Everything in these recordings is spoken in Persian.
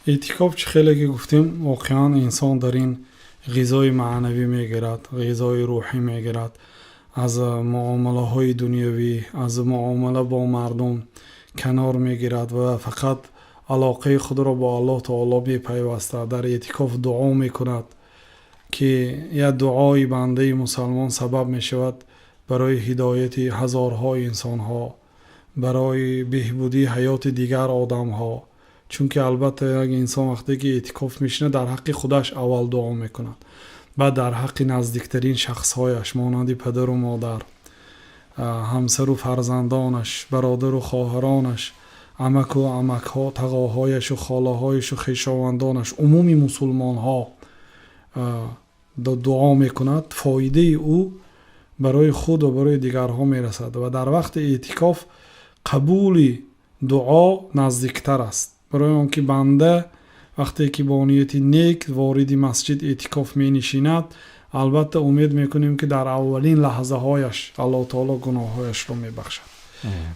اعتکاف چه خیلی که گفتیم واقعا انسان در این غذای معنوی میگیرد، غذای روحی میگیرد، از معامله های دنیوی، از معامله با مردم کنار میگیرد و فقط علاقه خود را با الله تعالی میپیوسته. در اعتکاف دعا میکند که یک دعای بنده مسلمان سبب میشود برای هدایت هزارها انسان ها، برای بهبودی حیات دیگر آدم ها. چون که البته یک انسان وقتی که اعتکاف میشنه در حق خودش اول دعا میکند، بعد در حق نزدیکترین شخص هایش مانند پدر و مادر، همسر و فرزندانش، برادر و خواهرانش، عمک و عمک ها، تقاهایش و خاله هایش و خویشاوندانش، عمومی مسلمان ها دعا میکند. فایده او برای خود و برای دیگرها میرسد و در وقت اعتکاف قبول دعا نزدیکتر است. برای آنکه بنده وقتی که با نیت نیک وارد مسجد اعتکاف می نشیند، البته امید میکنیم که در اولین لحظه هایش الله تعالی گناه هایش رو می بخشد.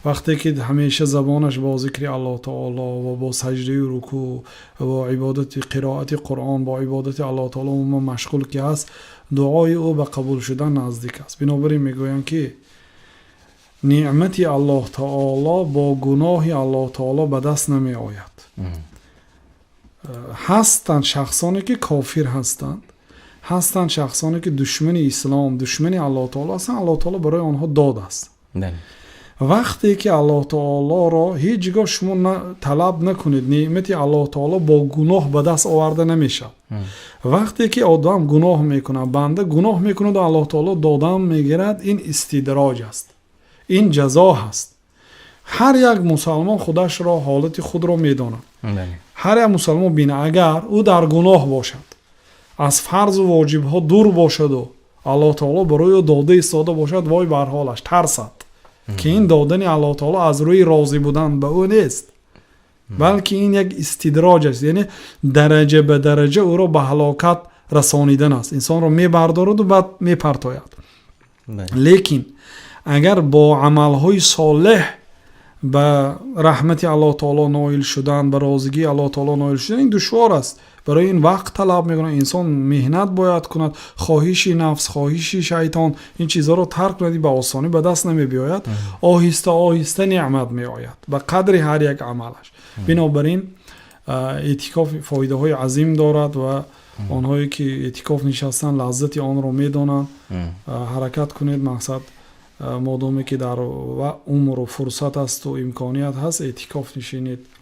وقتی که همیشه زبانش با ذکر الله تعالی و با سجده و رکوع و عبادت قرائت قرآن با عبادت الله تعالی مشغول که است، دعای او به قبول شدن نزدیک است. بنابراین میگویم که نعمت الله تعالی با گناه الله تعالی به دست نمی آید. هستند شخصانی که کافر هستند، هستند شخصانی که دشمن اسلام، دشمن الله تعالی هستند. الله تعالی برای آنها داد است. وقتی که الله تعالی را هیچگاه شما طلب نکنید، نعمت الله تعالی با گناه به دست آورده نمیشه. وقتی که آدم گناه میکنه، بنده گناه میکنه و الله تعالی دادن میگیرد، این استدراج است، این جزا هست. هر یک مسلمان خودش را، حالت خود را میداند. هر یک مسلمان بینه اگر او در گناه باشد، از فرض و واجب ها دور باشد و الله تعالی برای او داده ایستاده باشد، وای بر حالش، ترسد که این دادن الله تعالی از روی راضی بودن به او نیست، بلکه این یک استدراج است. یعنی درجه به درجه او را به هلاکت رسانیدن است. انسان را میبردارد و بعد میپرتاید. لیکن اگر با عملهای صالح به رحمت الله تعالی نائل شدن، به راضگی الله تعالی نائل شدن، این دشوار است. برای این وقت طلب میکنه، انسان مهنت باید کند، خواهش نفس، خواهش شیطان، این چیزها رو ترک کند، به آسانی به دست نمی بیاید. آهسته آهسته نعمت می آید به قدر هر یک عملش. بنابراین اعتکاف فایده های عظیم دارد و آنهایی که اعتکاف نشستن لذت آن رو میدانند. حرکت کنید، مقصد مادامی که در عمر و فرصت است و امکانیت هست اعتکاف نشینید.